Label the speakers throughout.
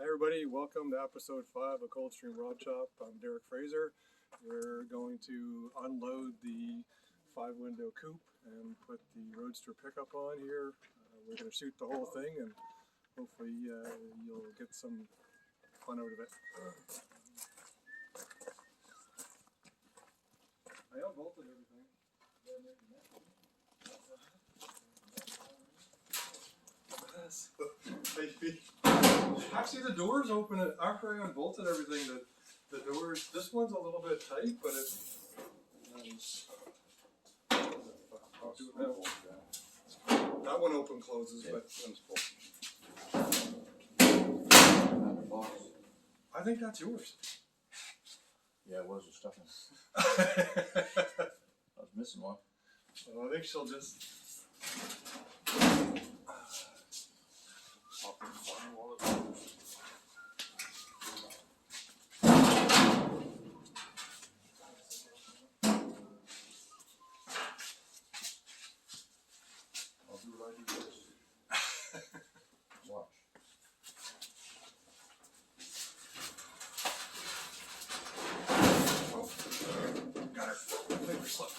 Speaker 1: Hi everybody, welcome to episode 5 of Coldstream Rod Shop. I'm Derek Fraser. We're going to unload the 5-window coupe and put the Roadster Pickup on here. We're going to shoot the whole thing and hopefully you'll get some fun out of it. I unbolted everything. Actually, the doors open it after I unbolted everything. The doors. This one's a little bit tight, but it's. I'll do it now. That one open closes, but I think that's yours.
Speaker 2: Yeah, it was a stuffing. I was missing one.
Speaker 1: So I think she'll just.
Speaker 2: I'll do what I do best. Watch.
Speaker 1: Oh, got it. Finger slip.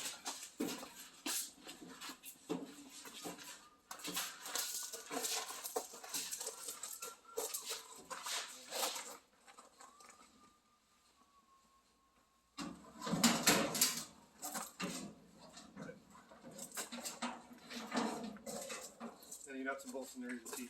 Speaker 1: Any nuts and bolts in there you can see.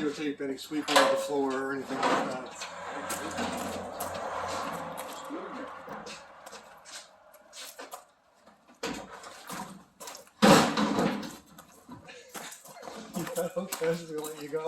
Speaker 1: Videotape any sweeping of the floor or anything like that. Okay, I'm just gonna let you go.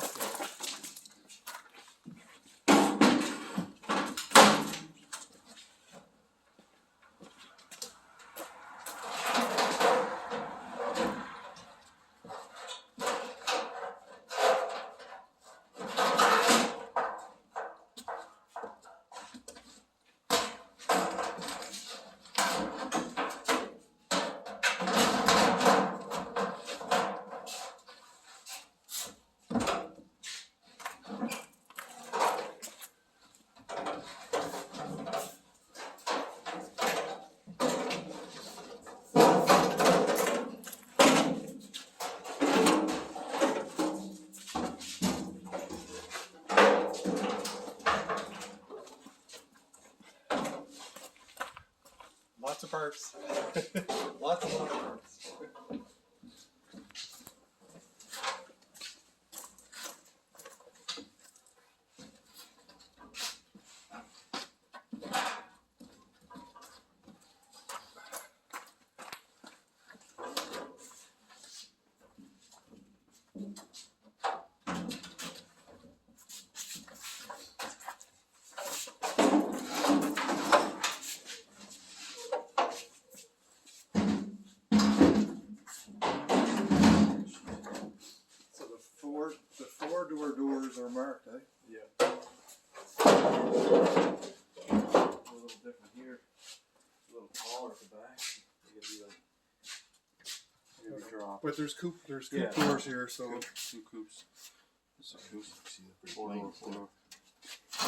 Speaker 1: Lots of parts. Lots of parts.
Speaker 2: power at the back. You gotta be like, you gotta be drop.
Speaker 1: But there's coupe
Speaker 2: Yeah.
Speaker 1: doors here, so.
Speaker 2: Two coupes. This is a coupe.
Speaker 3: See the pretty
Speaker 2: 4-door,
Speaker 3: planes
Speaker 2: 4-door.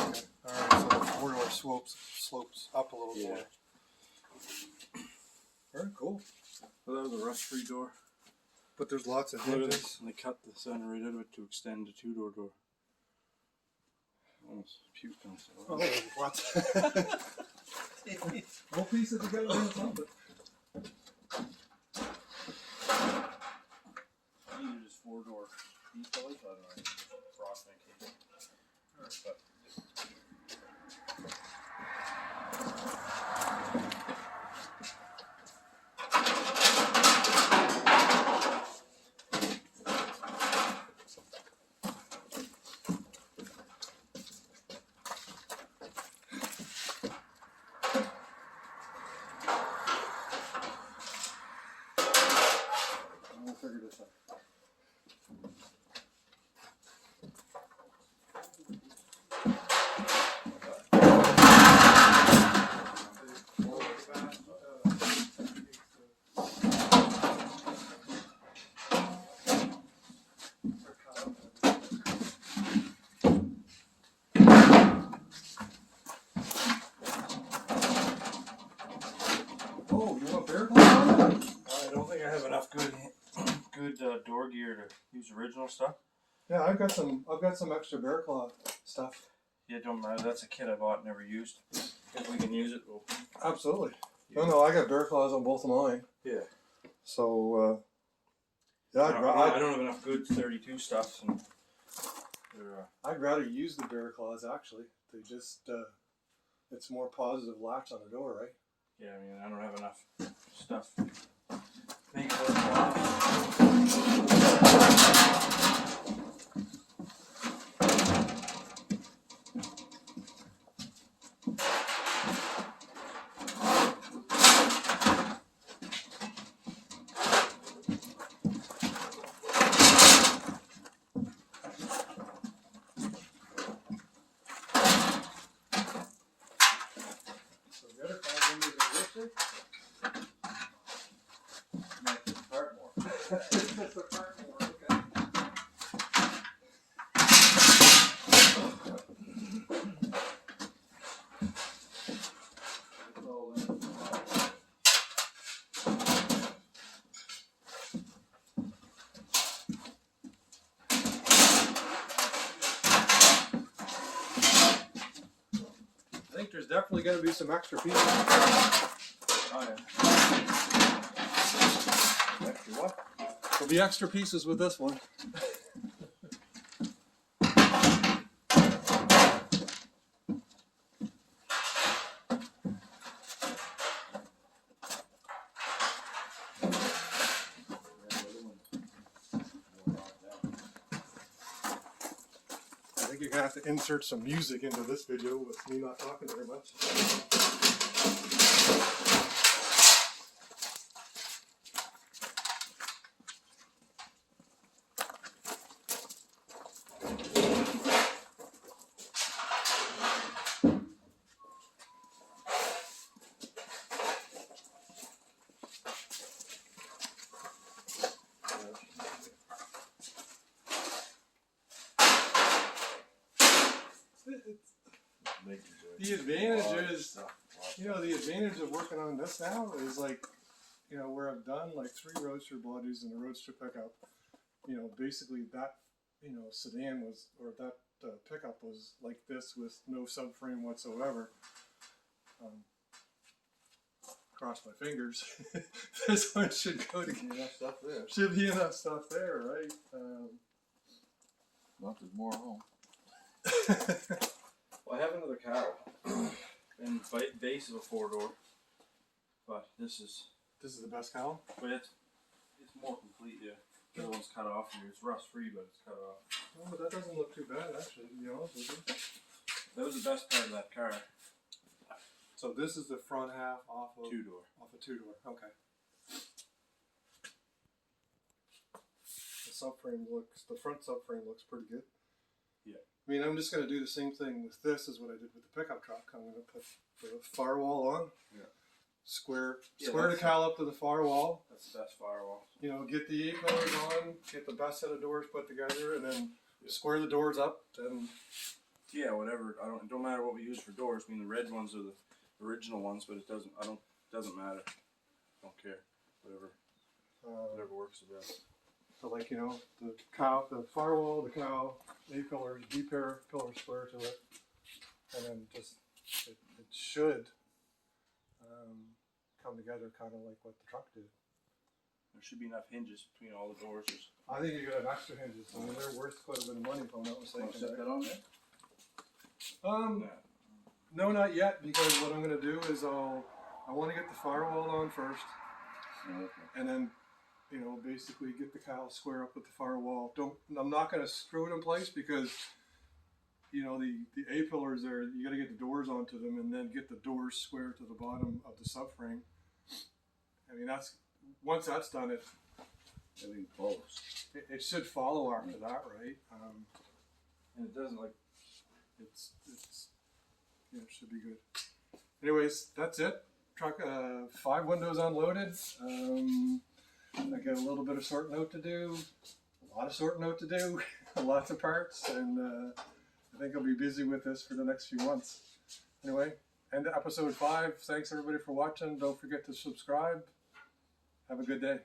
Speaker 1: Okay. Alright, so the 4-door slopes up a little
Speaker 2: Yeah.
Speaker 1: more. Alright, cool.
Speaker 2: Well, that was a rust-free door.
Speaker 1: But there's lots of
Speaker 2: Look at
Speaker 1: hinges.
Speaker 2: this. And they cut the center right out of it to extend the 2-door door. Almost puked on myself.
Speaker 1: Oh, lots. Whole piece of the guy on something.
Speaker 2: Needed his 4-door detail. I don't know. Frostbank case. But
Speaker 1: We'll figure this out. Oh, you want bear claw?
Speaker 2: I don't think I have enough good door gear to use original stuff.
Speaker 1: Yeah, I've got some extra bear claw stuff.
Speaker 2: Yeah, don't matter. That's a kit I bought and never used. If we can use it, we'll.
Speaker 1: Absolutely. No, I got bear claws on both of mine.
Speaker 2: Yeah.
Speaker 1: So, yeah,
Speaker 2: I don't have enough good 32 stuff. And
Speaker 1: I'd rather use the bear claws actually. They just, it's more positive latch on the door, right?
Speaker 2: yeah, I mean, I don't have enough stuff. Make it worthwhile.
Speaker 1: So the other 5 windows are lifted.
Speaker 2: Make this part more.
Speaker 1: That's the part more, okay.
Speaker 2: It's all in.
Speaker 1: I think there's definitely going to be some extra pieces.
Speaker 2: Oh, yeah. Extra what?
Speaker 1: There'll be extra pieces with this one. I think you're going to have to insert some music into this video with me not talking very much. The advantage is, you know, the advantage of working on this now is like, you know, where I've done like 3 roadster bodies and a roadster pickup, you know, basically that, you know, sedan was, or that pickup was like this with no subframe whatsoever. Cross my fingers. This one should go to,
Speaker 3: enough stuff there.
Speaker 1: should be enough stuff there, right?
Speaker 3: Not there's more at home.
Speaker 2: Well, I have another cow. And base of a 4-door. But this is
Speaker 1: the best cow.
Speaker 2: But it's more complete, yeah. The other one's cut off here. It's rust free, but it's cut off.
Speaker 1: Oh, but that doesn't look too bad actually, to be honest with you.
Speaker 2: That was the best part of that car.
Speaker 1: So this is the front half off of
Speaker 2: 2-door.
Speaker 1: Off a 2-door. Okay. The front subframe looks pretty good.
Speaker 2: Yeah.
Speaker 1: I mean, I'm just going to do the same thing with this as what I did with the pickup truck. I'm going to put the firewall on.
Speaker 3: Yeah.
Speaker 1: square
Speaker 2: Yeah,
Speaker 1: square the
Speaker 2: that's-
Speaker 1: cowl up to the firewall.
Speaker 2: That's the best firewall.
Speaker 1: You know, get the A-pillars on, get the best set of doors put together, and then square the doors up. And
Speaker 2: Yeah, whatever. It don't matter what we use for doors. I mean, the red ones are the original ones, but it doesn't matter. Don't care. Whatever works the best.
Speaker 1: so, like, you know, the cowl, the firewall, the cowl, A-pillars, B-pair pillars square to it, and then just it should come together kind of like what the truck did.
Speaker 2: There should be enough hinges between all the doors.
Speaker 1: I think you got an extra hinges. I mean, they're worth quite a bit of money if I'm not mistaken.
Speaker 2: Want to set
Speaker 1: right?
Speaker 2: that on there?
Speaker 1: Um, no, not yet, because what I'm going to do is I want to get the firewall on first,
Speaker 2: Okay.
Speaker 1: and then, you know, basically get the cowl square up with the firewall. I'm not going to screw it in place because, you know, the A-pillars there, you got to get the doors onto them and then get the doors square to the bottom of the subframe. I mean, once that's done,
Speaker 2: Everything follows.
Speaker 1: it should follow after that, right?
Speaker 2: And it doesn't like.
Speaker 1: It's yeah, it should be good. Anyways, that's it. Truck 5 windows unloaded. I got a little bit of sorting out to do, a lot of sorting out to do, lots of parts, and I think I'll be busy with this for the next few months. Anyway, end of episode 5. Thanks everybody for watching. Don't forget to subscribe. Have a good day.